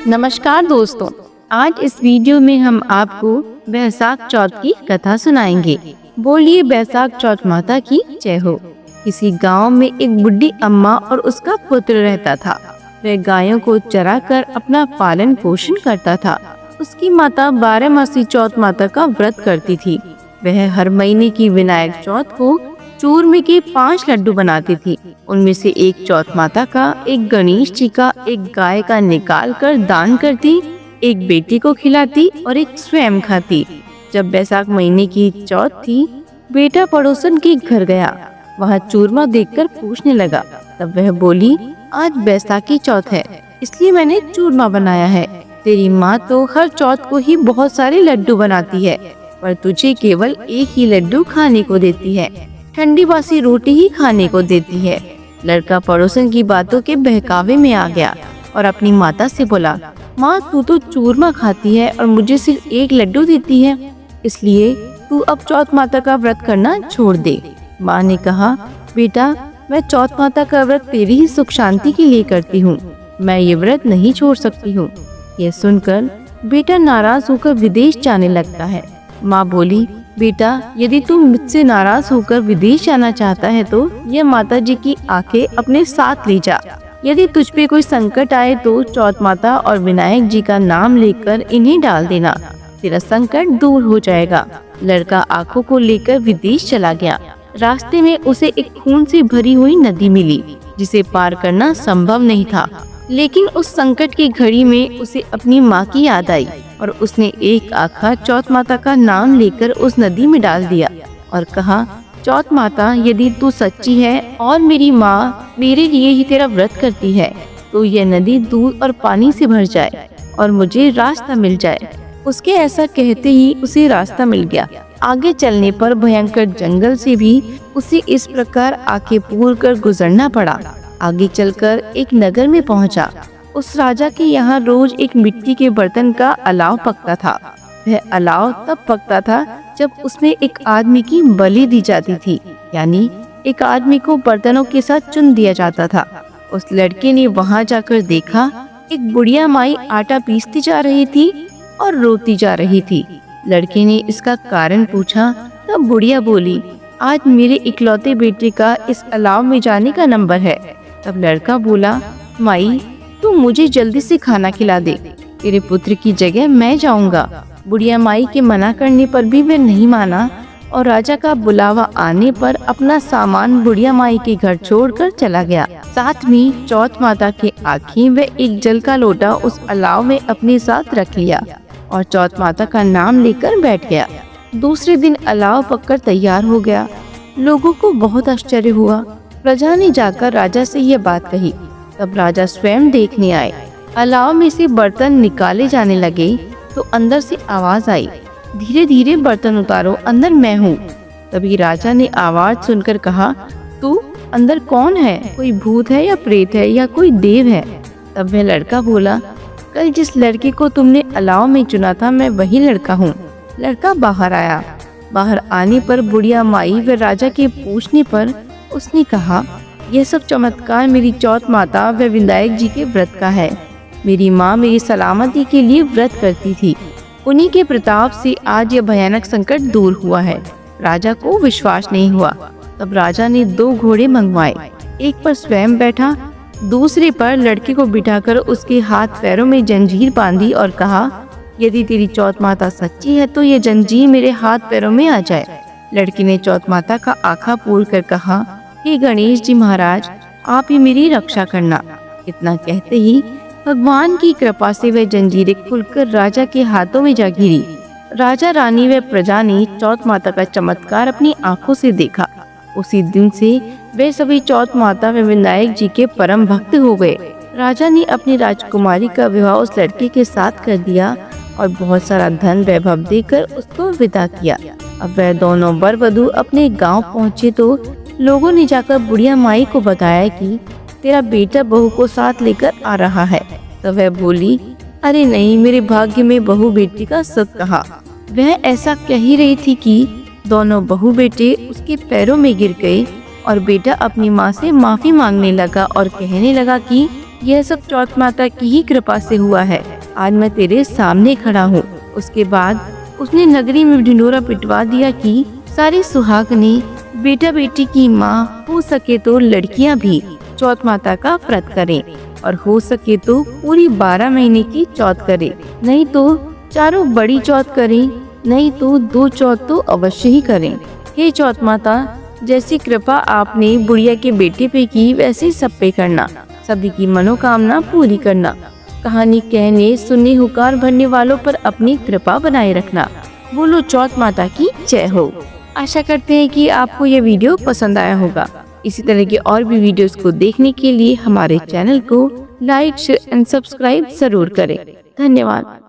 नमस्कार दोस्तों, आज इस वीडियो में हम आपको बैसाख चौथ की कथा सुनाएंगे। बोलिए बैसाख चौथ माता की जय हो। किसी गांव में एक बुढ़ी अम्मा और उसका पुत्र रहता था। वह गायों को चराकर अपना पालन पोषण करता था। उसकी माता 12 मासी चौथ माता का व्रत करती थी। वह हर महीने की विनायक चौथ को चूरमे के 5 लड्डू बनाती थी। उनमें से एक चौथ माता का, एक गणेश जी का, एक गाय का निकाल कर दान करती, एक बेटी को खिलाती और एक स्वयं खाती। जब बैसाख महीने की चौथ थी, बेटा पड़ोसन के घर गया। वहाँ चूरमा देखकर पूछने लगा। तब वह बोली, आज बैसाखी चौथ है, इसलिए मैंने चूरमा बनाया है। तेरी माँ तो हर चौथ को ही बहुत सारे लड्डू बनाती है, पर तुझे केवल एक ही लड्डू खाने को देती है। ठंडी बासी रोटी ही खाने को देती है। लड़का पड़ोसन की बातों के बहकावे में आ गया और अपनी माता से बोला, माँ तू तो चूरमा खाती है और मुझे सिर्फ एक लड्डू देती है, इसलिए तू अब चौथ माता का व्रत करना छोड़ दे। माँ ने कहा, बेटा मैं चौथ माता का व्रत तेरी ही सुख शांति के लिए करती हूँ, मैं ये व्रत नहीं छोड़ सकती हूँ। यह सुनकर बेटा नाराज होकर विदेश जाने लगता है। माँ बोली, बेटा यदि तू मुझसे नाराज होकर विदेश जाना चाहता है तो यह माता जी की आंखें अपने साथ ले जा। यदि तुझ पे कोई संकट आए तो चौथ माता और विनायक जी का नाम लेकर इन्हें डाल देना, तेरा संकट दूर हो जाएगा। लड़का आंखों को लेकर विदेश चला गया। रास्ते में उसे एक खून से भरी हुई नदी मिली, जिसे पार करना संभव नहीं था। लेकिन उस संकट की घड़ी में उसे अपनी माँ की याद आई और उसने एक आँखा चौथ माता का नाम लेकर उस नदी में डाल दिया और कहा, चौथ माता यदि तू सच्ची है और मेरी माँ मेरे लिए ही तेरा व्रत करती है तो यह नदी दूध और पानी से भर जाए और मुझे रास्ता मिल जाए। उसके ऐसा कहते ही उसे रास्ता मिल गया। आगे चलने पर भयंकर जंगल से भी उसे इस प्रकार आंखें पूर कर गुजरना पड़ा। आगे चलकर एक नगर में पहुंचा। उस राजा के यहाँ रोज एक मिट्टी के बर्तन का अलाव पकता था। वह अलाव तब पकता था जब उसमें एक आदमी की बलि दी जाती थी, यानी एक आदमी को बर्तनों के साथ चुन दिया जाता था। उस लड़के ने वहाँ जाकर देखा, एक बुढ़िया माई आटा पीसती जा रही थी और रोती जा रही थी। लड़के ने इसका कारण पूछा, तब बुढ़िया बोली, आज मेरे इकलौते बेटे का इस अलाव में जाने का नंबर है। तब लड़का बोला, माई तू मुझे जल्दी से खाना खिला दे, तेरे पुत्र की जगह मैं जाऊंगा। बुढ़िया माई के मना करने पर भी वह नहीं माना और राजा का बुलावा आने पर अपना सामान बुढ़िया माई के घर छोड़कर चला गया। साथ में चौथ माता के आँखें व एक जल का लोटा उस अलाव में अपने साथ रख लिया और चौथ माता का नाम लेकर बैठ गया। दूसरे दिन अलाव पककर तैयार हो गया। लोगों को बहुत आश्चर्य हुआ। प्रजा ने जाकर राजा से यह बात कही। तब राजा स्वयं देखने आए। अलाव में से बर्तन निकाले जाने लगे तो अंदर से आवाज आई, धीरे धीरे बर्तन उतारो, अंदर मैं हूँ। तभी राजा ने आवाज सुनकर कहा, तू अंदर कौन है? कोई भूत है या प्रेत है या कोई देव है? तब वह लड़का बोला, कल जिस लड़के को तुमने अलाव में चुना था मैं वही लड़का हूँ। लड़का बाहर आया। बाहर आने पर बुढ़िया माई व राजा के पूछने पर उसने कहा, यह सब चमत्कार मेरी चौथ माता व विनायक जी के व्रत का है। मेरी माँ मेरी सलामती के लिए व्रत करती थी, उन्हीं के प्रताप से आज यह भयानक संकट दूर हुआ है। राजा को विश्वास नहीं हुआ। तब राजा ने 2 घोड़े मंगवाए, एक पर स्वयं बैठा, दूसरे पर लड़के को बिठाकर उसके हाथ पैरों में जंजीर बांधी और कहा, यदि तेरी चौथ माता सच्ची है तो ये जंजीर मेरे हाथ पैरों में आ जाए। लड़की ने चौथ माता का आँखा पूर कर कहा, हे गणेश जी महाराज, आप ही मेरी रक्षा करना। इतना कहते ही भगवान की कृपा से वह जंजीरें खुलकर राजा के हाथों में जा गिरी। राजा रानी व प्रजा ने चौथ माता का चमत्कार अपनी आंखों से देखा। उसी दिन से वे सभी चौथ माता व विनायक जी के परम भक्त हो गए। राजा ने अपनी राजकुमारी का विवाह उस लड़के के साथ कर दिया और बहुत सारा धन वैभव देकर उसको विदा किया। अब वह दोनों वर वधू अपने गांव पहुंचे तो लोगों ने जाकर बुढ़िया माई को बताया कि तेरा बेटा बहू को साथ लेकर आ रहा है। तो वह बोली, अरे नहीं, मेरे भाग्य में बहू बेटी का सत कहा। वह ऐसा कह ही रही थी कि दोनों बहू बेटे उसके पैरों में गिर गए और बेटा अपनी माँ से माफी मांगने लगा और कहने लगा कि यह सब चौथ माता की ही कृपा से हुआ है। आज मैं तेरे सामने खड़ा हूँ। उसके बाद उसने नगरी में ढिंढोरा पिटवा दिया कि सारी सुहागने बेटा बेटी की माँ, हो सके तो लड़कियाँ भी चौथ माता का व्रत करें और हो सके तो पूरी 12 महीने की चौथ करें, नहीं तो चारों बड़ी चौथ करें, नहीं तो 2 चौथ तो अवश्य ही करें। हे चौथ माता, जैसी कृपा आपने बुढ़िया के बेटे पे की वैसे सब पे करना, सभी की मनोकामना पूरी करना। कहानी कहने सुनने हुकार भरने वालों पर अपनी कृपा बनाए रखना। बोलो चौथ माता की जय हो। आशा करते हैं कि आपको यह वीडियो पसंद आया होगा। इसी तरह के और भी वीडियोस को देखने के लिए हमारे चैनल को लाइक, शेयर एंड सब्सक्राइब जरूर करें। धन्यवाद।